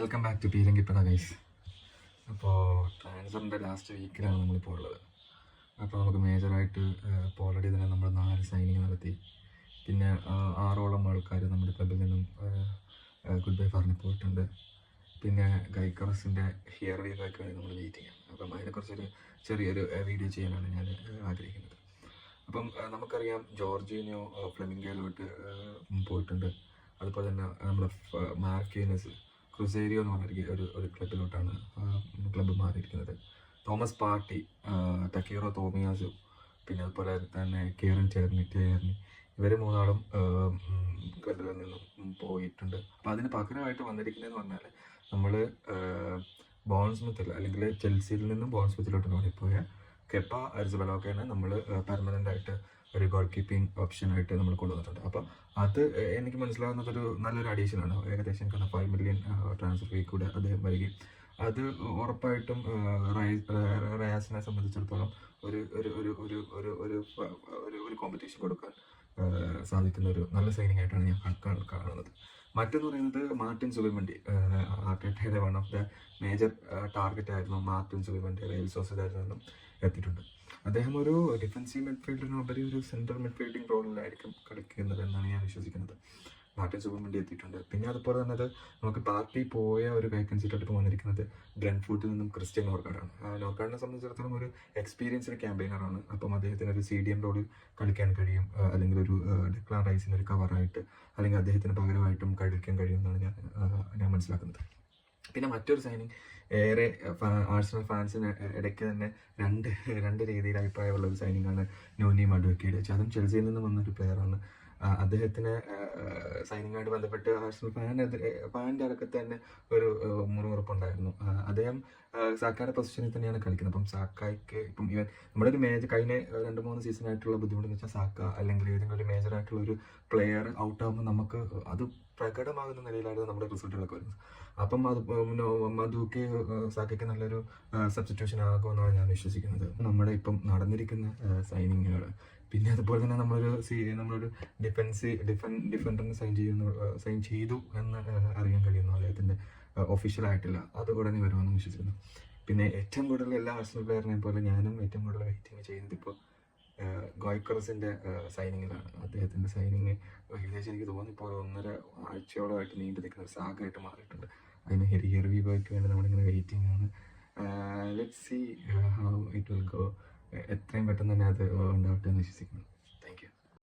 Welcome back to Peerankippada guys. അപ്പോൾ ട്രാൻസ്ഫറിൻ്റെ last വീക്കിലാണ് നമ്മളിപ്പോൾ ഉള്ളത്. അപ്പോൾ നമുക്ക് മേജറായിട്ട് ഇപ്പോൾ ഓൾറെഡി തന്നെ നമ്മൾ 4 സൈനിങ് നടത്തി. പിന്നെ 6ഓളം ആൾക്കാർ നമ്മുടെ ക്ലബിൽ നിന്നും ഗുഡ് ബൈ പറഞ്ഞ് പോയിട്ടുണ്ട്. പിന്നെ ഗൈക്കറസിൻ്റെ ഹിയർ വീക്കൊക്കെ വേണ്ടി നമ്മൾ വെയിറ്റ് ചെയ്യാം. അപ്പം അതിനെക്കുറിച്ചൊരു ചെറിയൊരു വീഡിയോ ചെയ്യാനാണ് ഞാൻ ആഗ്രഹിക്കുന്നത്. അപ്പം നമുക്കറിയാം ജോർജീനിയോ ഫ്ലെമിംഗോയിലോട്ട് പോയിട്ടുണ്ട്. അതുപോലെ തന്നെ നമ്മുടെ മാർക്യൂനസ് ക്രുസേരിയോ എന്ന് പറഞ്ഞ ഒരു ക്ലബിലോട്ടാണ് ക്ലബ്ബ് മാറിയിരിക്കുന്നത്. തോമസ് പാർട്ടി, ടക്കീറോ തോമിയാസു, പിന്നെ അതുപോലെ തന്നെ കീറൻ ടേർണി ഇവർ 3 ക്ലബിൽ നിന്നും പോയിട്ടുണ്ട്. അപ്പോൾ അതിന് പകരമായിട്ട് വന്നിരിക്കുന്നതെന്ന് പറഞ്ഞാൽ നമ്മൾ ബോൺസ്മിത്തിൽ അല്ലെങ്കിൽ ചെൽസിയിൽ നിന്നും ബോൺസ്മിത്തിലോട്ട് മാറിപ്പോയ കെപ്പ അരിസബലോക്കെയാണ് നമ്മൾ പെർമനൻ്റായിട്ട് ഒരു ഗോൾ കീപ്പിംഗ് ഓപ്ഷനായിട്ട് നമ്മൾ കൊണ്ടുവന്നിട്ടുണ്ട്. അപ്പം അത് എനിക്ക് മനസ്സിലാകുന്നതൊരു നല്ലൊരു അഡീഷനാണ്. ഏകദേശം 5 മില്യൺ ട്രാൻസ്ഫർ ഫീ കൂടെ അദ്ദേഹം വരികയും അത് ഉറപ്പായിട്ടും റയാസിനെ സംബന്ധിച്ചിടത്തോളം ഒരു ഒരു ഒരു ഒരു ഒരു ഒരു ഒരു കോമ്പറ്റീഷൻ കൊടുക്കാൻ സാധിക്കുന്ന ഒരു നല്ല സൈനിങ് ആയിട്ടാണ് ഞാൻ കാണുന്നത്. മറ്റെന്ന് പറയുന്നത് മാർട്ടിൻ സുബിമെൻഡി. ആർട്ടേറ്റയുടെ one of the major target ആയിരുന്നു മാർട്ടിൻ സുബിമെൻഡി. റയൽ സൊസൈറ്റിയിൽ നിന്നും എത്തിയിട്ടുണ്ട്. അദ്ദേഹം ഒരു ഡിഫൻസീവ് മിഡ്ഫീൽഡറിനുപരി ഒരു സെൻട്രൽ മിഡ്ഫീൽഡിംഗ് റോളിലായിരിക്കും കളിക്കുന്നത് എന്നാണ് ഞാൻ വിശ്വസിക്കുന്നത്. മാർട്ടിൻ സുബിമെൻഡി എത്തിയിട്ടുണ്ട്. പിന്നെ അതുപോലെ തന്നെ അത് നമുക്ക് പാർട്ടി പോയ ഒരു വേക്കൻസിയിലോട്ട് ഇപ്പോൾ വന്നിരിക്കുന്നത് ബ്രെൻറ്റ്ഫോർഡിൽ നിന്നും ക്രിസ്ത്യൻ നോർഗാർഡാണ്. നോർഗാർഡിനെ സംബന്ധിച്ചിടത്തോളം ഒരു എക്സ്പീരിയൻസ്ഡ് ക്യാമ്പയിനറാണ്. അപ്പം അദ്ദേഹത്തിന് ഒരു CDM റോളിൽ കളിക്കാൻ കഴിയും, അല്ലെങ്കിൽ ഒരു ഡെക്ലാൻ റൈസിന് ഒരു കവറായിട്ട് അല്ലെങ്കിൽ അദ്ദേഹത്തിന് പകരമായിട്ടും കളിക്കാൻ കഴിയുമെന്നാണ് ഞാൻ മനസ്സിലാക്കുന്നത്. പിന്നെ മറ്റൊരു സൈനിങ് ഏറെ ആഴ്സണൽ ഫാൻസിന് ഇടയ്ക്ക് തന്നെ രണ്ട് രീതിയിൽ അഭിപ്രായമുള്ള ഒരു സൈനിങ്ങാണ് നോനി മഡ്വക്കേഡ്. അതും ചെൽസിയിൽ നിന്ന് വന്നൊരു പ്ലെയറാണ്. അദ്ദേഹത്തിന് സൈനിങ്ങായിട്ട് ബന്ധപ്പെട്ട് ആഴ്സണൽ ഫാൻ്റെ അടക്കത്ത് തന്നെ ഒരു മുറിവുറപ്പുണ്ടായിരുന്നു. അദ്ദേഹം സാക്കയുടെ പൊസിഷനിൽ തന്നെയാണ് കളിക്കുന്നത്. അപ്പം സാക്കായ്ക്ക് ഇപ്പം ഇവൻ നമ്മുടെ ഒരു കഴിഞ്ഞ 2-3 സീസണായിട്ടുള്ള ബുദ്ധിമുട്ടെന്ന് വെച്ചാൽ സാക്ക അല്ലെങ്കിൽ ഏതെങ്കിലും ഒരു മേജറായിട്ടുള്ള ഒരു പ്ലെയർ ഔട്ടാകുമ്പോൾ നമുക്ക് അത് പ്രകടമാകുന്ന നിലയിലായിരുന്നു നമ്മുടെ റിസൾട്ടുകളൊക്കെ വരുന്നത്. അപ്പം അത് മധുക്ക് സാക്കയ്ക്ക് നല്ലൊരു സബ്സ്റ്റിറ്റ്യൂഷൻ ആകുമെന്നാണ് ഞാൻ വിശ്വസിക്കുന്നത്. നമ്മുടെ ഇപ്പം നടന്നിരിക്കുന്ന സൈനിങ്ങുകൾ. പിന്നെ അതുപോലെ തന്നെ നമ്മളൊരു ഡിഫൻഡറിനെ സൈൻ ചെയ്തു എന്ന് അറിയാൻ കഴിയുന്നു. അദ്ദേഹത്തിൻ്റെ ഒഫീഷ്യലായിട്ടില്ല, അത് ഉടനെ വരുമെന്ന് വിശ്വസിക്കുന്നു. പിന്നെ ഏറ്റവും കൂടുതൽ എല്ലാ ആഴ്സണൽ പ്ലെയറിനെയും പോലെ ഞാനും ഏറ്റവും കൂടുതൽ വെയിറ്റിംഗ് ചെയ്യുന്നത് ഇപ്പോൾ ഗോയ്ക്കറസിൻ്റെ സൈനിങ്ങിലാണ്. അദ്ദേഹത്തിൻ്റെ സൈനിങ് ഏകദേശം എനിക്ക് തോന്നുന്നു ഇപ്പോൾ 1.5 ആഴ്ചയോളമായിട്ട് നീണ്ടു നിൽക്കുന്ന ഒരു സാഗമായിട്ട് മാറിയിട്ടുണ്ട്. അതിന് ഹിയർ വീക്ക് വേണ്ടി നമ്മളിങ്ങനെ വെയിറ്റിംഗ് ആണ്. Let's see how it will go. എത്രയും പെട്ടെന്ന് തന്നെ അത് ഉണ്ടാവട്ടെ എന്ന് വിശ്വസിക്കുന്നു.